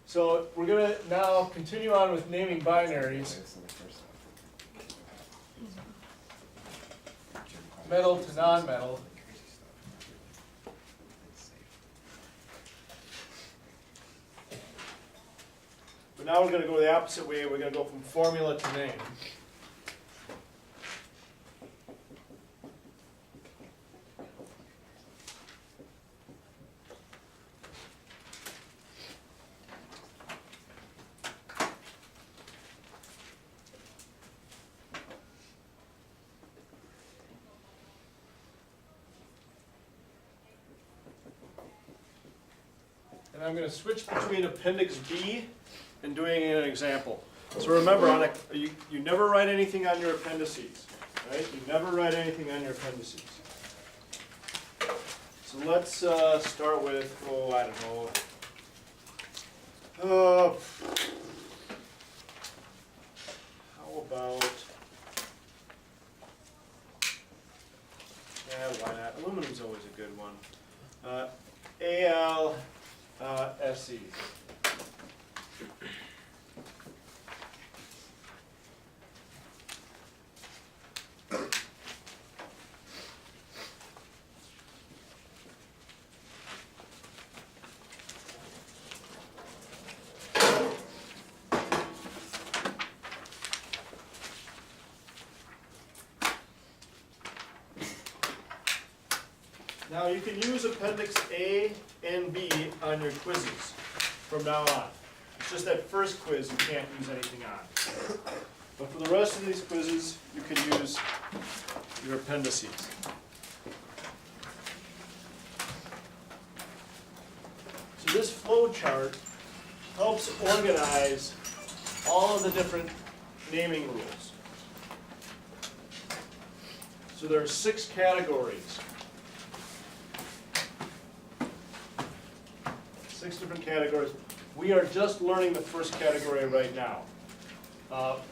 So we're going to now continue on with naming binaries, metal to non-metal. But now we're going to go the opposite way. We're going to go from formula to name. And I'm going to switch between Appendix B and doing an example. So remember, you never write anything on your appendices, right? You never write anything on your appendices. So let's start with, oh, I don't know. How about, yeah, why not? Aluminum's always a good one. ALSE. Now you can use Appendix A and B on your quizzes from now on. It's just that first quiz you can't use anything on. But for the rest of these quizzes, you can use your appendices. So this flow chart helps organize all of the different naming rules. So there are 6 categories. 6 different categories. We are just learning the first category right now.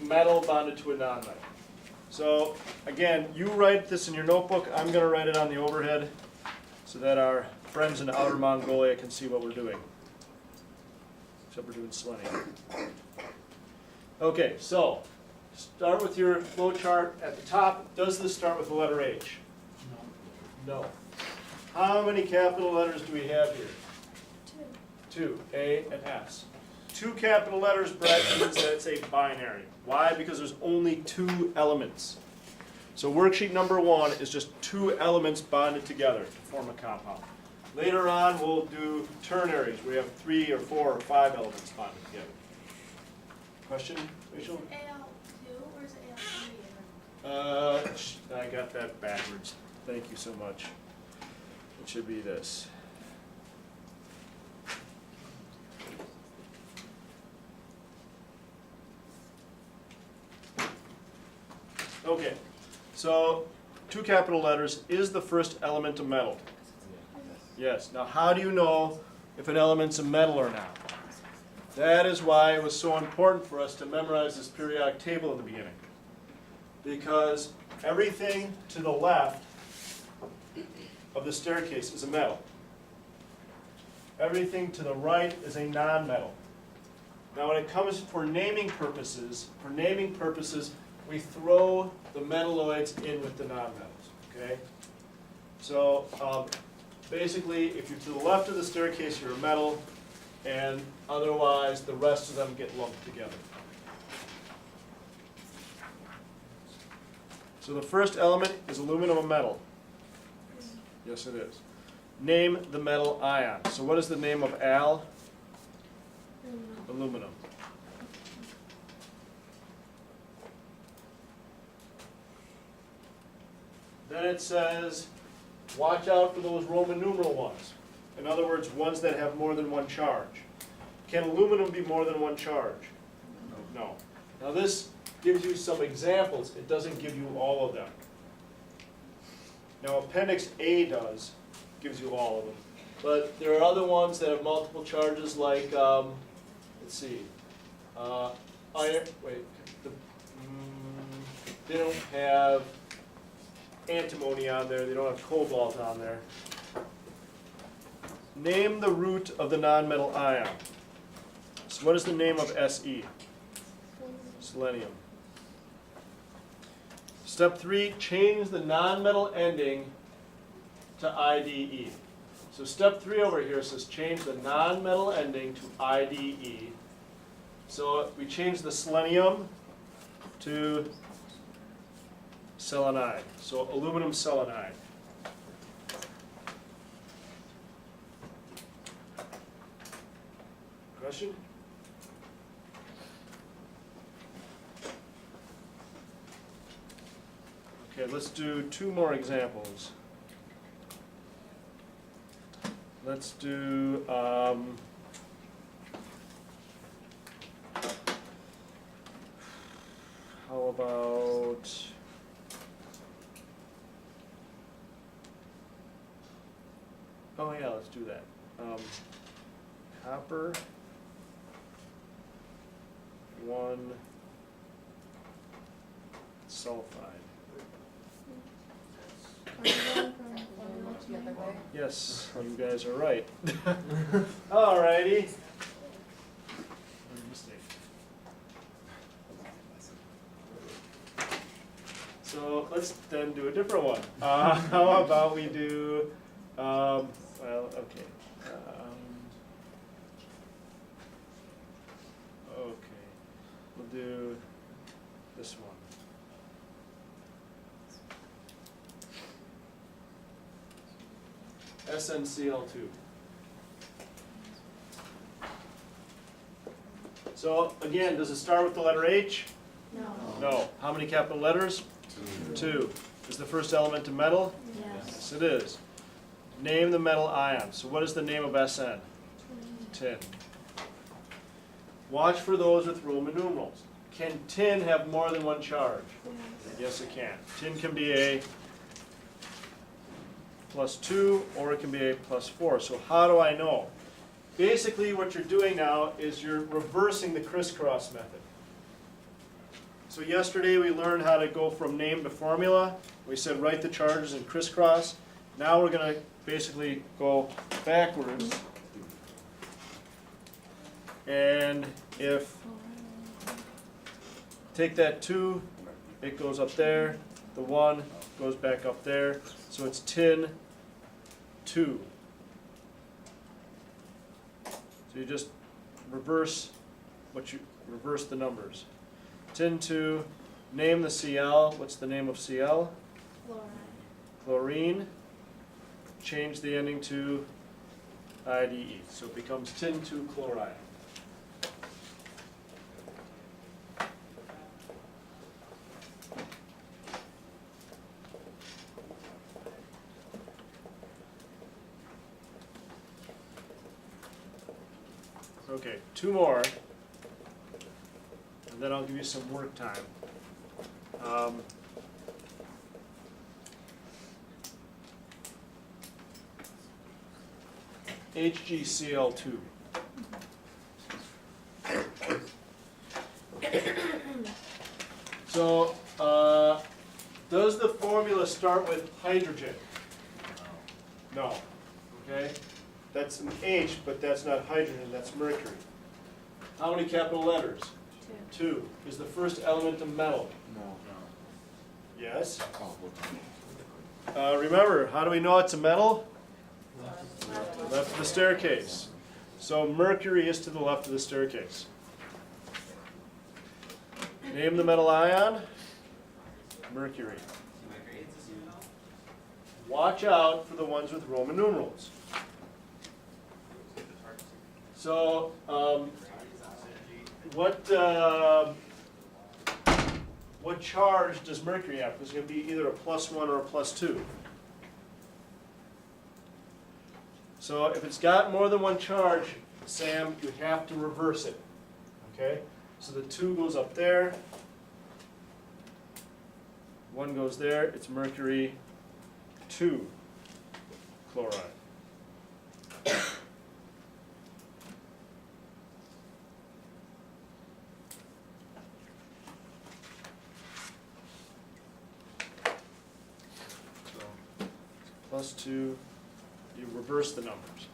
Metal bonded to a non-metal. So again, you write this in your notebook. I'm going to write it on the overhead so that our friends in Outer Mongolia can see what we're doing. Except we're doing Selenium. Okay, so start with your flow chart at the top. Does this start with the letter H? No. No. How many capital letters do we have here? 2, A and S. 2 capital letters, Brett, means that it's a binary. Why? Because there's only 2 elements. So worksheet number 1 is just 2 elements bonded together to form a compound. Later on, we'll do ternaries. We have 3 or 4 or 5 elements bonded together. Question, Rachel? Is it AL2 or is it AL3? I got that backwards. Thank you so much. It should be this. Okay, so 2 capital letters is the first element of metal. Yes. Now, how do you know if an element's a metal or not? That is why it was so important for us to memorize this periodic table at the beginning. Because everything to the left of the staircase is a metal. Everything to the right is a non-metal. Now, when it comes for naming purposes, we throw the metalloids in with the non-metals, okay? So basically, if you're to the left of the staircase, you're a metal, and otherwise the rest of them get lumped together. So the first element is aluminum, a metal. Yes, it is. Name the metal ion. So what is the name of Al? Aluminum. Then it says, watch out for those Roman numeral ones. In other words, ones that have more than 1 charge. Can aluminum be more than 1 charge? No. Now this gives you some examples. It doesn't give you all of them. Now Appendix A gives you all of them. But there are other ones that have multiple charges like, let's see, iron, they don't have antimony on there, they don't have cobalt on there. Name the root of the nonmetal ion. So what is the name of Se? Selenium. Step 3, change the nonmetal ending to IDE. So step 3 over here says change the nonmetal ending to IDE. So we change the selenium to selenide. So aluminum selenide. Question? Okay, let's do 2 more examples. Let's do how about oh yeah, let's do that. Copper 1 sulfide. Yes, you guys are right. Alrighty. Mistake. So let's then do a different one. How about we do, well, okay. Okay, we'll do this one. SnCl2. So again, does it start with the letter H? No. No. How many capital letters? 2. Is the first element a metal? Yes. Yes, it is. Name the metal ion. So what is the name of Sn? Tin. Watch for those with Roman numerals. Can tin have more than one charge? Yes, it can. Tin can be a +2 or it can be a +4. So how do I know? Basically what you're doing now is you're reversing the crisscross method. So yesterday we learned how to go from name to formula. We said write the charges in crisscross. Now we're going to basically go backwards. And if take that 2, it goes up there. The 1 goes back up there. So it's tin 2. So you just reverse the numbers. Tin 2, name the Cl. What's the name of Cl? Fluoride. Chlorine. Change the ending to IDE. So it becomes tin 2 chloride. Okay, 2 more, and then I'll give you some work time. HgCl2. So, does the formula start with hydrogen? No. Okay? That's an H, but that's not hydrogen, that's mercury. How many capital letters? 2. 2. Is the first element a metal? No. Yes. Oh, Remember, how do we know it's a metal? Left of the staircase. So mercury is to the left of the staircase. Name the metal ion. Mercury. Watch out for the ones with Roman numerals. So, what charge does mercury have? It's going to be either a +1 or a +2. So if it's got more than one charge, Sam, you have to reverse it. Okay? So the 2 goes up there. 1 goes there. It's mercury 2 chloride. +2, you reverse the numbers.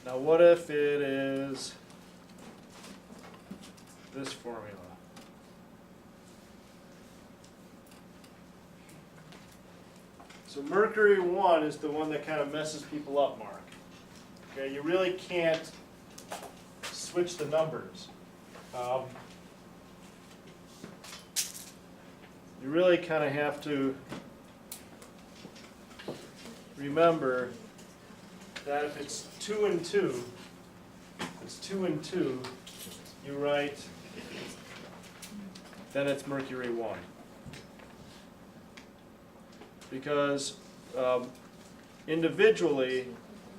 Now what if it is this formula? So mercury 1 is the one that kind of messes people up, Mark. Okay, you really can't switch the numbers. You really kind of have to remember that if it's 2 and 2, it's 2 and 2, you write, then it's mercury 1. Because individually,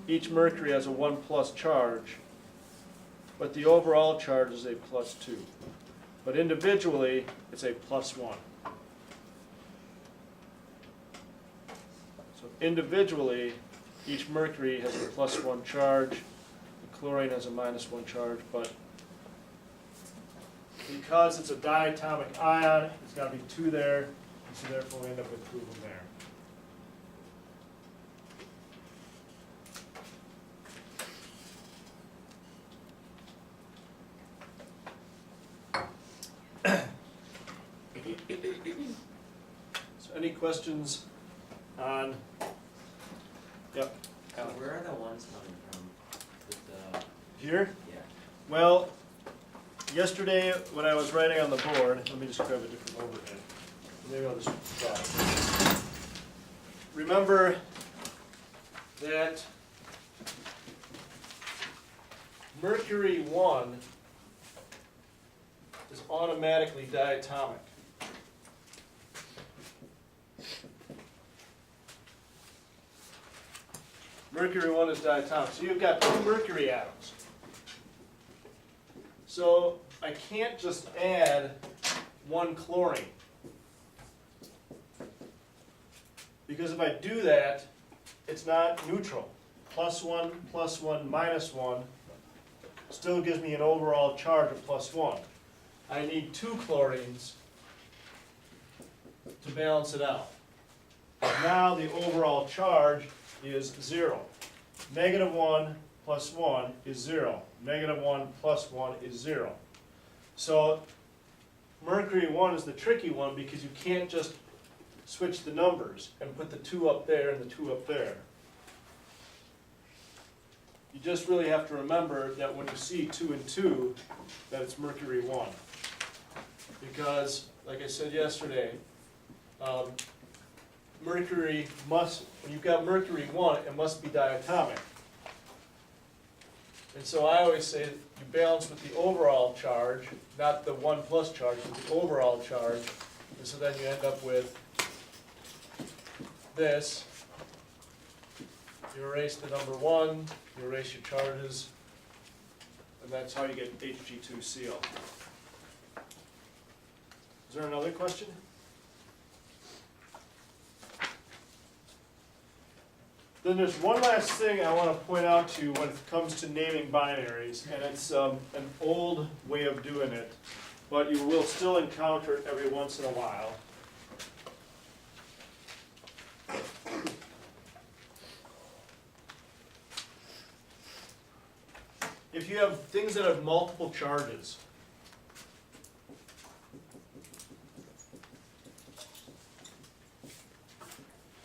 each mercury has a 1 plus charge, but the overall charge is a plus 2. But individually, it's a plus 1. So individually, each mercury has a plus 1 charge, the chlorine has a minus 1 charge, but because it's a diatomic ion, it's got to be 2 there, and so therefore we end up with 2 of them there. So any questions on, yep, So where are the ones coming from with the, here? yeah. Well, yesterday when I was writing on the board, let me just grab a different overhead. Maybe I'll just try. Remember that mercury 1 is automatically diatomic. Mercury 1 is diatomic. So you've got 2 mercury atoms. So I can't just add 1 chlorine. Because if I do that, it's not neutral. Plus 1, minus 1 still gives me an overall charge of plus 1. I need 2 chlorines to balance it out. Now the overall charge is 0. Negative 1 plus 1 is 0. Negative 1 plus 1 is 0. So mercury 1 is the tricky one because you can't just switch the numbers and put the 2 up there and the 2 up there. You just really have to remember that when you see 2 and 2, that it's mercury 1. Because, like I said yesterday, mercury must, when you've got mercury 1, it must be diatomic. And so I always say you balance with the overall charge, not the 1 plus charge, but the overall charge. And so then you end up with this. You erase the number 1, you erase your charges, and that's how you get Hg2Cl. Is there another question? Then there's one last thing I want to point out to you when it comes to naming binaries, and it's an old way of doing it, but you will still encounter it every once in a while. If you have things that have multiple charges,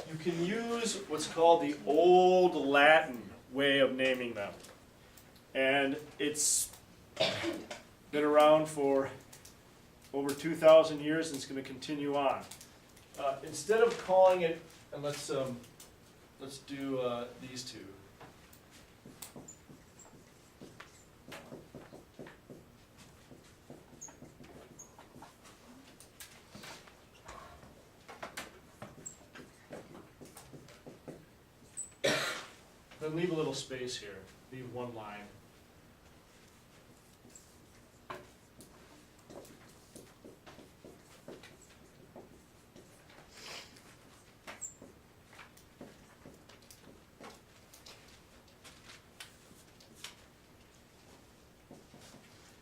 you can use what's called the Old Latin way of naming them. And it's been around for over 2,000 years and it's going to continue on. Instead of calling it, and let's do these two. Then leave a little space here. Leave 1 line.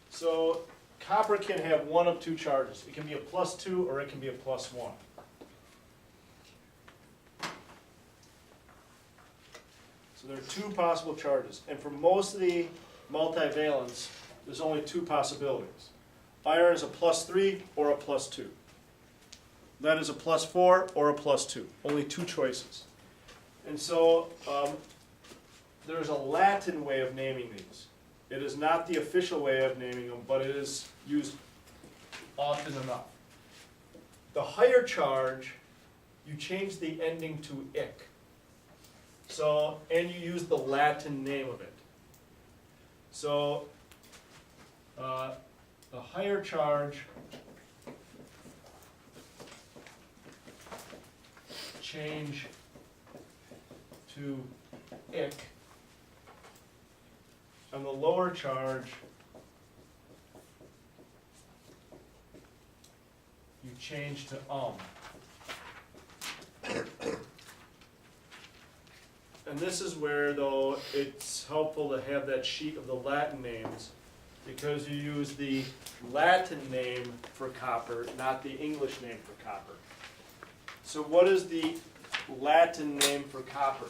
So copper can have one of 2 charges. It can be a +2 or it can be a +1. So there are two possible charges, and for most of the multivalents, there's only two possibilities. Iron is a +3 or a +2. Lead is a +4 or a +2. Only two choices. And so there's a Latin way of naming these. It is not the official way of naming them, but it is used often enough. The higher charge, you change the ending to ic. So, and you use the Latin name of it. So, the higher charge change to ic, and the lower charge you change to And this is where, though, it's helpful to have that sheet of the Latin names, because you use the Latin name for copper, not the English name for copper. So what is the Latin name for copper?